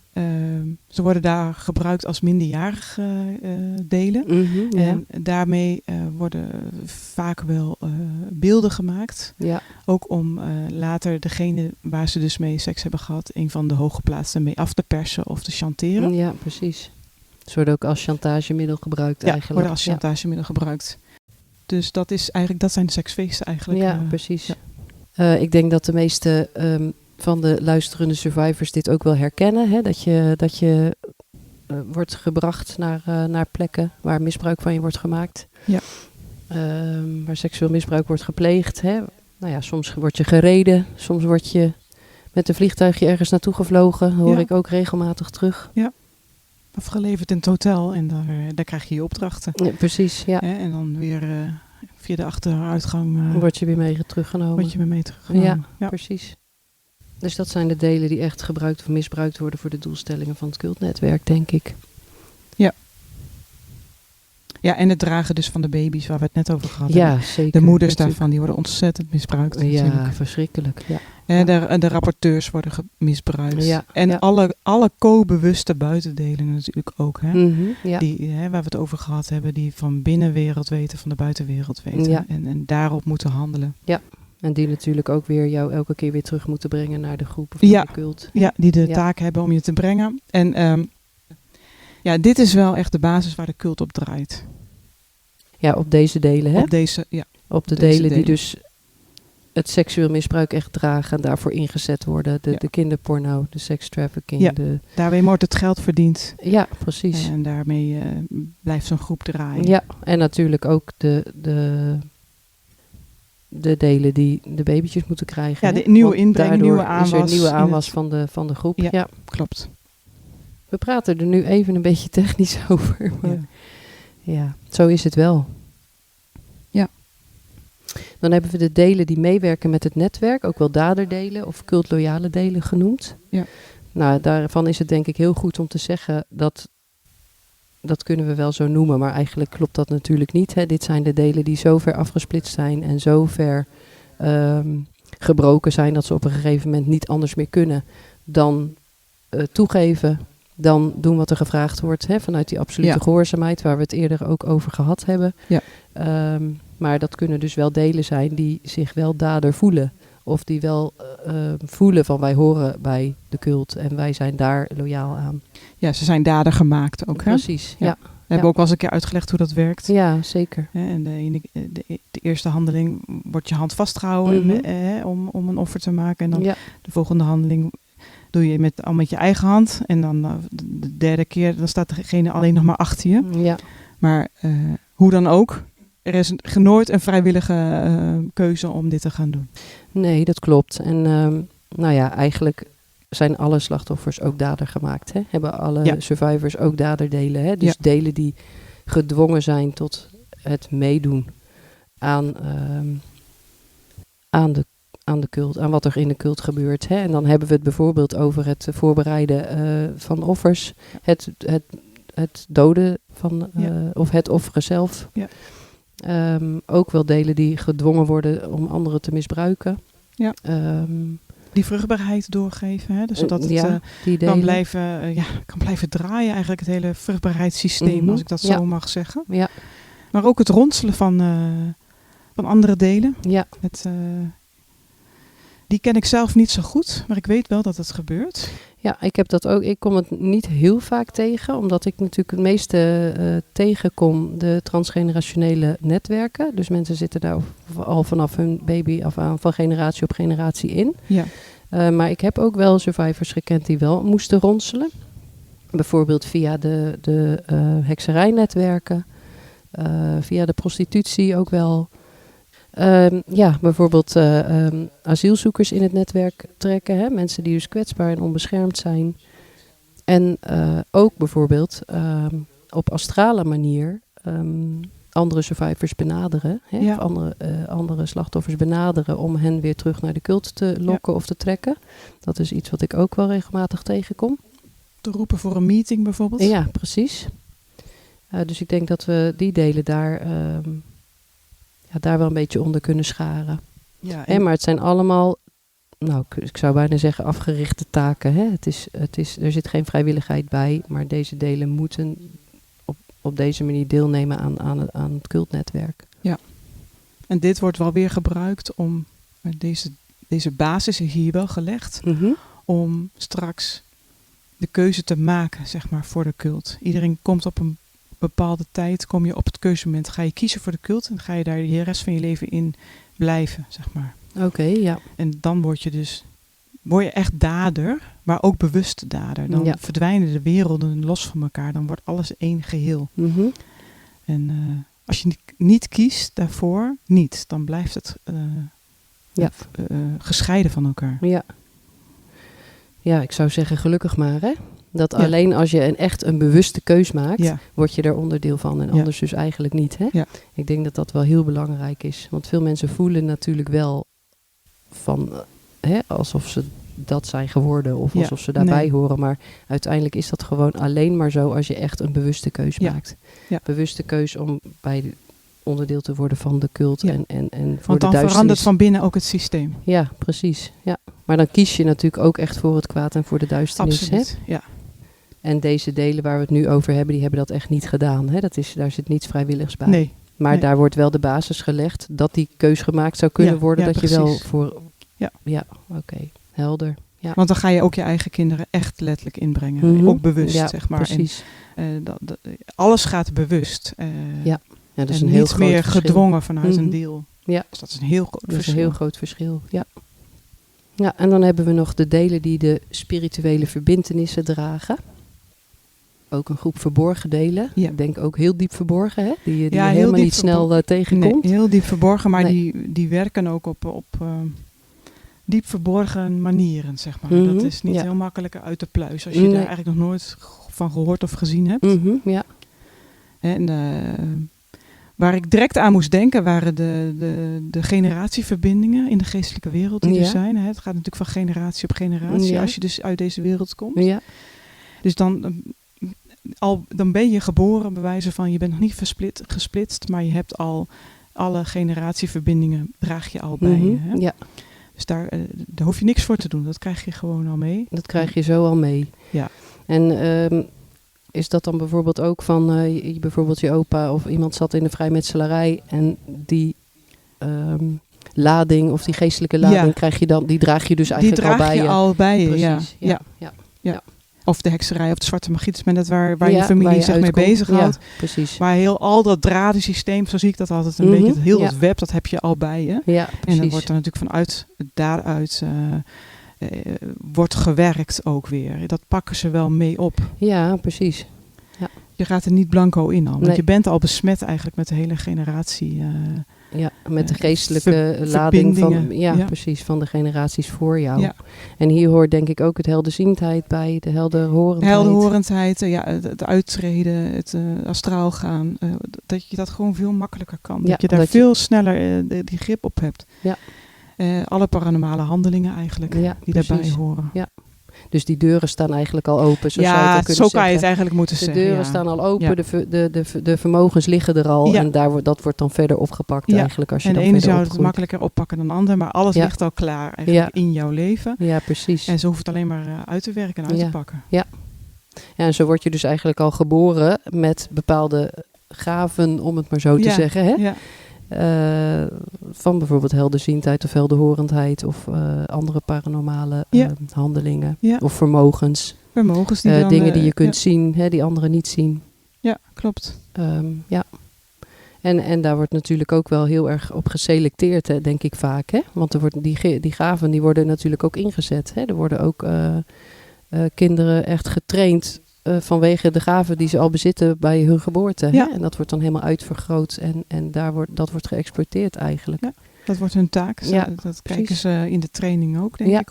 ze worden daar gebruikt als minderjarig delen. Ja. En daarmee worden vaak wel beelden gemaakt. Ja. Ook om later degene waar ze dus mee seks hebben gehad, een van de hooggeplaatsten mee af te persen of te chanteren. Ja, precies. Ze worden ook als chantagemiddel gebruikt eigenlijk. Worden als chantagemiddel gebruikt. Dus dat zijn de seksfeesten eigenlijk. Ja, precies. Ja. Ik denk dat de meeste van de luisterende survivors dit ook wel herkennen. Hè? Dat je wordt gebracht naar plekken waar misbruik van je wordt gemaakt. Ja. Waar seksueel misbruik wordt gepleegd. Hè? Nou ja, soms word je gereden. Soms word je met een vliegtuigje ergens naartoe gevlogen. Hoor ik ook regelmatig terug. Ja. Afgeleverd in het hotel en daar krijg je je opdrachten. Ja, precies, ja. En dan weer via de achteruitgang word je weer mee teruggenomen. Word je weer mee teruggenomen. Ja, precies. Dus dat zijn de delen die echt gebruikt of misbruikt worden voor de doelstellingen van het cultnetwerk, denk ik. Ja. Ja, en het dragen dus van de baby's waar we het net over gehad hebben. Ja, zeker. De moeders daarvan, die worden ontzettend misbruikt. Ja, natuurlijk. verschrikkelijk. Ja. En de rapporteurs worden misbruikt. Ja, en ja. alle co-bewuste buitendelen natuurlijk ook. Hè? Ja. Die, waar we het over gehad hebben, die van binnenwereld weten, van de buitenwereld weten. Ja. En daarop moeten handelen. Ja, en die natuurlijk ook weer jou elke keer weer terug moeten brengen naar de groep of Ja. de cult. Ja, die de taak hebben om je te brengen. En dit is wel echt de basis waar de cult op draait. Ja, op deze delen, hè? Op de delen die dus het seksueel misbruik echt dragen en daarvoor ingezet worden. De kinderporno, de sekstrafficking. Ja, daarmee wordt het geld verdiend. Ja, precies. En daarmee blijft zo'n groep draaien. Ja, en natuurlijk ook de delen die de babytjes moeten krijgen. Ja, de nieuwe inbreng, nieuwe aanwas. Is er een nieuwe aanwas van de groep. Ja, klopt. We praten er nu even een beetje technisch over. Maar ja, zo is het wel. Ja. Dan hebben we de delen die meewerken met het netwerk, ook wel daderdelen of cultloyale delen genoemd. Ja. Nou, daarvan is het denk ik heel goed om te zeggen dat kunnen we wel zo noemen, maar eigenlijk klopt dat natuurlijk niet. Hè. Dit zijn de delen die zo ver afgesplitst zijn en zo ver gebroken zijn, dat ze op een gegeven moment niet anders meer kunnen dan toegeven, dan doen wat er gevraagd wordt, vanuit die absolute gehoorzaamheid, waar we het eerder ook over gehad hebben. Ja. Maar dat kunnen dus wel delen zijn die zich wel dader voelen. Of die wel voelen van wij horen bij de cult en wij zijn daar loyaal aan. Ja, ze zijn dader gemaakt ook. Hè? Precies, ja. We hebben ook wel eens een keer uitgelegd hoe dat werkt. Ja, zeker. En de eerste handeling wordt je hand vastgehouden om een offer te maken. En dan de volgende handeling doe je al met je eigen hand. En dan de derde keer, dan staat degene alleen nog maar achter je. Ja. Maar hoe dan ook, er is nooit een vrijwillige keuze om dit te gaan doen. Nee, dat klopt. En eigenlijk zijn alle slachtoffers ook dader gemaakt. Hè? Hebben alle survivors ook daderdelen. Hè? Dus delen die gedwongen zijn tot het meedoen aan de cult, aan wat er in de cult gebeurt. Hè? En dan hebben we het bijvoorbeeld over het voorbereiden van offers, het doden van of het offeren zelf. Ja. Ook wel delen die gedwongen worden om anderen te misbruiken. Ja. Die vruchtbaarheid doorgeven, hè? Dus zodat het kan blijven draaien, eigenlijk het hele vruchtbaarheidssysteem, als ik dat zo mag zeggen. Ja. Maar ook het ronselen van andere delen. Ja. Die ken ik zelf niet zo goed, maar ik weet wel dat het gebeurt. Ja, ik heb dat ook. Ik kom het niet heel vaak tegen, omdat ik natuurlijk het meeste tegenkom de transgenerationele netwerken. Dus mensen zitten daar al vanaf hun baby af aan, van generatie op generatie in. Ja. Maar ik heb ook wel survivors gekend die wel moesten ronselen. Bijvoorbeeld via de hekserijnetwerken, via de prostitutie ook wel. Bijvoorbeeld asielzoekers in het netwerk trekken. Hè? Mensen die dus kwetsbaar en onbeschermd zijn. En ook bijvoorbeeld op astrale manier andere survivors benaderen. Hè? Ja. Of andere slachtoffers benaderen om hen weer terug naar de cult te lokken of te trekken. Dat is iets wat ik ook wel regelmatig tegenkom. Te roepen voor een meeting bijvoorbeeld. Ja, precies. Dus ik denk dat we die delen daar wel een beetje onder kunnen scharen. Ja, maar het zijn allemaal, ik zou bijna zeggen afgerichte taken. Hè? Er zit geen vrijwilligheid bij, maar deze delen moeten op deze manier deelnemen aan het cultnetwerk. Ja, en dit wordt wel weer gebruikt om, deze basis is hier wel gelegd, om straks de keuze te maken, zeg maar, voor de cult. Iedereen komt op een bepaalde tijd, kom je op het keuzemoment, ga je kiezen voor de cult en ga je daar de rest van je leven in blijven, zeg maar. Oké, ja. En dan word je echt dader, maar ook bewuste dader. Dan verdwijnen de werelden los van elkaar, dan wordt alles één geheel. Mm-hmm. En als je niet kiest daarvoor, dan blijft het gescheiden van elkaar. Ja. Ja, ik zou zeggen gelukkig maar, hè? Dat alleen als je echt een bewuste keus maakt, word je er onderdeel van en anders dus eigenlijk niet. Hè? Ja. Ik denk dat dat wel heel belangrijk is. Want veel mensen voelen natuurlijk wel van alsof ze dat zijn geworden of alsof ze daarbij horen. Maar uiteindelijk is dat gewoon alleen maar zo als je echt een bewuste keus maakt. Ja. Bewuste keus om bij onderdeel te worden van de cult en voor want de duisternis. Want dan verandert van binnen ook het systeem. Ja, precies. Ja. Maar dan kies je natuurlijk ook echt voor het kwaad en voor de duisternis. Absoluut, ja. En deze delen waar we het nu over hebben, die hebben dat echt niet gedaan. Hè? Daar zit niets vrijwilligs bij. Nee. Maar daar wordt wel de basis gelegd dat die keus gemaakt zou kunnen worden. Dat precies. Je wel voor... Ja, oké. Helder. Ja. Want dan ga je ook je eigen kinderen echt letterlijk inbrengen. Mm-hmm. Ook bewust, zeg maar. Precies. En, alles gaat bewust. Dat is en een heel niet groot meer verschil. Gedwongen vanuit een deel. Ja. Dus dat is een heel groot verschil. Dat is een heel groot verschil, ja. Ja, en dan hebben we nog de delen die de spirituele verbintenissen dragen. Ook een groep verborgen delen. Ja. Ik denk ook heel diep verborgen, hè? Die je helemaal niet snel tegenkomt. Nee, heel diep verborgen, maar die werken ook op diep verborgen manieren, zeg maar. Mm-hmm. Dat is niet heel makkelijk uit te pluizen als je daar eigenlijk nog nooit van gehoord of gezien hebt. Mm-hmm, ja. En waar ik direct aan moest denken waren de generatieverbindingen in de geestelijke wereld die er zijn. Hè. Het gaat natuurlijk van generatie op generatie als je dus uit deze wereld komt. Ja. Dus dan ben je geboren bij wijze van je bent nog niet gesplitst, maar je hebt al alle generatieverbindingen draag je al bij je. Hè? Ja. Dus daar hoef je niks voor te doen. Dat krijg je gewoon al mee. Dat krijg je zo al mee. Ja. En is dat dan bijvoorbeeld ook van bijvoorbeeld je opa of iemand zat in de vrijmetselarij en die lading of die geestelijke lading krijg je dan, die draag je dus eigenlijk al bij je. Die draag je al bij je, Precies. Ja. Of de hekserij of de zwarte magie, dat is maar net waar je familie zich mee bezighoudt. Ja, precies. Maar al dat dradensysteem, zo zie ik dat altijd een beetje, heel dat web, dat heb je al bij je. Ja, precies. En dan wordt er natuurlijk daaruit wordt gewerkt ook weer. Dat pakken ze wel mee op. Ja, precies. Ja. Je gaat er niet blanco in al, want je bent al besmet eigenlijk met de hele generatie. Met de geestelijke lading van, precies, van de generaties voor jou. Ja. En hier hoort denk ik ook het helderziendheid bij, de helderhorendheid. Helderhorendheid, het uittreden, het astraal gaan. Dat je dat gewoon veel makkelijker kan. Dat je daar veel sneller die grip op hebt. Ja. Alle paranormale handelingen eigenlijk, die daarbij horen. Ja. Dus die deuren staan eigenlijk al open. Zo kan je het eigenlijk moeten zeggen. De deuren staan al open, de vermogens liggen er al. Ja. En dat wordt dan verder opgepakt eigenlijk. Als je en de dan ene zou het makkelijker oppakken dan de ander. Maar alles ligt al klaar eigenlijk in jouw leven. Ja, precies. En ze hoeft het alleen maar uit te werken en uit te pakken. Ja, en zo word je dus eigenlijk al geboren met bepaalde gaven, om het maar zo te zeggen. Hè? Ja. Van bijvoorbeeld helderziendheid of helderhorendheid of andere paranormale handelingen of vermogens. Vermogens die dingen die je kunt zien, hè, die anderen niet zien. Ja, klopt. En daar wordt natuurlijk ook wel heel erg op geselecteerd, hè, denk ik vaak. Hè? Want er wordt die gaven die worden natuurlijk ook ingezet. Hè? Er worden ook kinderen echt getraind vanwege de gaven die ze al bezitten bij hun geboorte. Ja. Hè? En dat wordt dan helemaal uitvergroot en dat wordt geëxploiteerd eigenlijk. Ja, dat wordt hun taak. Dat kijken ze in de training ook, denk ik.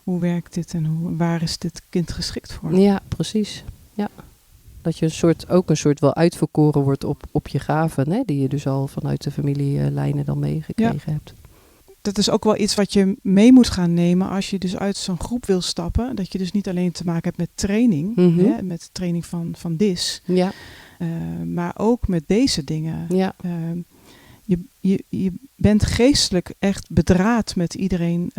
Hoe werkt dit en waar is dit kind geschikt voor? Ja, precies. Ja. Dat je ook een soort wel uitverkoren wordt op je gaven, hè? Die je dus al vanuit de familielijnen dan meegekregen hebt. Dat is ook wel iets wat je mee moet gaan nemen als je dus uit zo'n groep wil stappen. Dat je dus niet alleen te maken hebt met training, hè, met training van DIS, maar ook met deze dingen. Ja. Je bent geestelijk echt bedraad met iedereen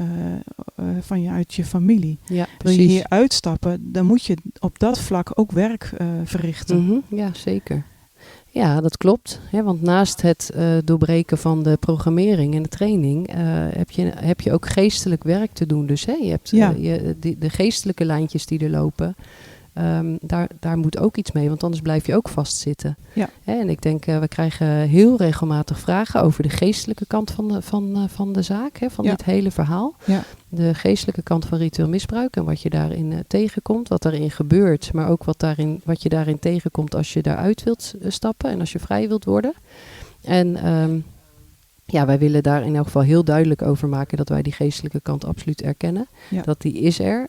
uit je familie. Ja, wil je hier uitstappen, dan moet je op dat vlak ook werk verrichten. Ja, zeker. Ja, dat klopt. Hè, want naast het doorbreken van de programmering en de training heb je ook geestelijk werk te doen. Dus hè, je hebt de geestelijke lijntjes die er lopen. Daar moet ook iets mee, want anders blijf je ook vastzitten. Ja. Hè, en ik denk, we krijgen heel regelmatig vragen over de geestelijke kant van de zaak, hè, van dit hele verhaal. Ja. De geestelijke kant van ritueel misbruik en wat je daarin tegenkomt, wat daarin gebeurt, maar ook wat je daarin tegenkomt als je daaruit wilt stappen en als je vrij wilt worden. En wij willen daar in elk geval heel duidelijk over maken dat wij die geestelijke kant absoluut erkennen. Ja. Dat die is er.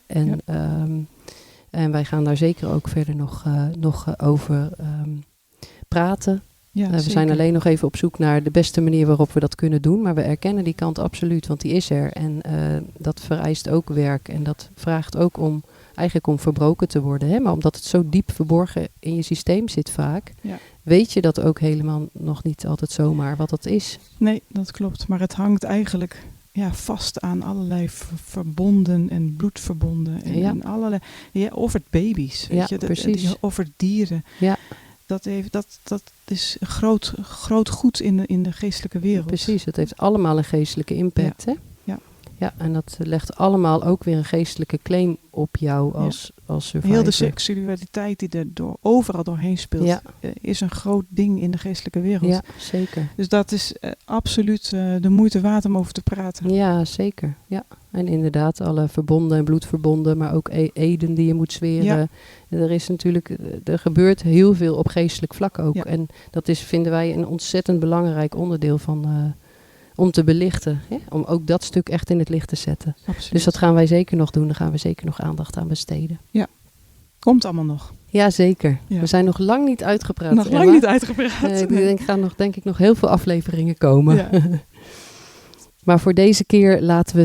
En wij gaan daar zeker ook verder nog over praten. Ja, we zijn alleen nog even op zoek naar de beste manier waarop we dat kunnen doen. Maar we erkennen die kant absoluut, want die is er. En dat vereist ook werk. En dat vraagt ook om verbroken te worden. Hè? Maar omdat het zo diep verborgen in je systeem zit vaak, weet je dat ook helemaal nog niet altijd zomaar wat dat is. Nee, dat klopt. Maar het hangt eigenlijk vast aan allerlei verbonden en bloedverbonden. En allerlei, of het baby's, weet je, precies. Of het dieren. Ja. Dat is een groot goed in de geestelijke wereld. Precies, het heeft allemaal een geestelijke impact. Ja. Hè? Ja, en dat legt allemaal ook weer een geestelijke claim op jou als survivor. Heel de seksualiteit die er overal doorheen speelt, is een groot ding in de geestelijke wereld. Ja, zeker. Dus dat is absoluut de moeite waard om over te praten. Ja, zeker. Ja. En inderdaad, alle verbonden en bloedverbonden, maar ook eden die je moet zweren. Ja. Er gebeurt heel veel op geestelijk vlak ook. Ja. En dat vinden wij een ontzettend belangrijk onderdeel van om te belichten. Hè? Om ook dat stuk echt in het licht te zetten. Absoluut. Dus dat gaan wij zeker nog doen. Daar gaan we zeker nog aandacht aan besteden. Ja, komt allemaal nog. Ja, zeker. Ja. We zijn nog lang niet uitgepraat. Nog lang niet uitgepraat. Er gaan denk ik nog heel veel afleveringen komen. Ja. Maar voor deze keer laten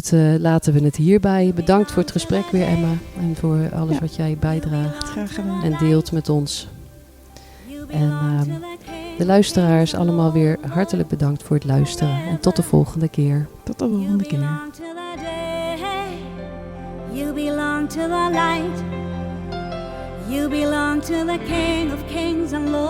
we het hierbij. Bedankt voor het gesprek weer, Emma. En voor alles wat jij bijdraagt. Graag gedaan. En deelt met ons. En De luisteraars allemaal weer hartelijk bedankt voor het luisteren. En tot de volgende keer. Tot de volgende keer. You belong to the light. You belong to the King of Kings and Lord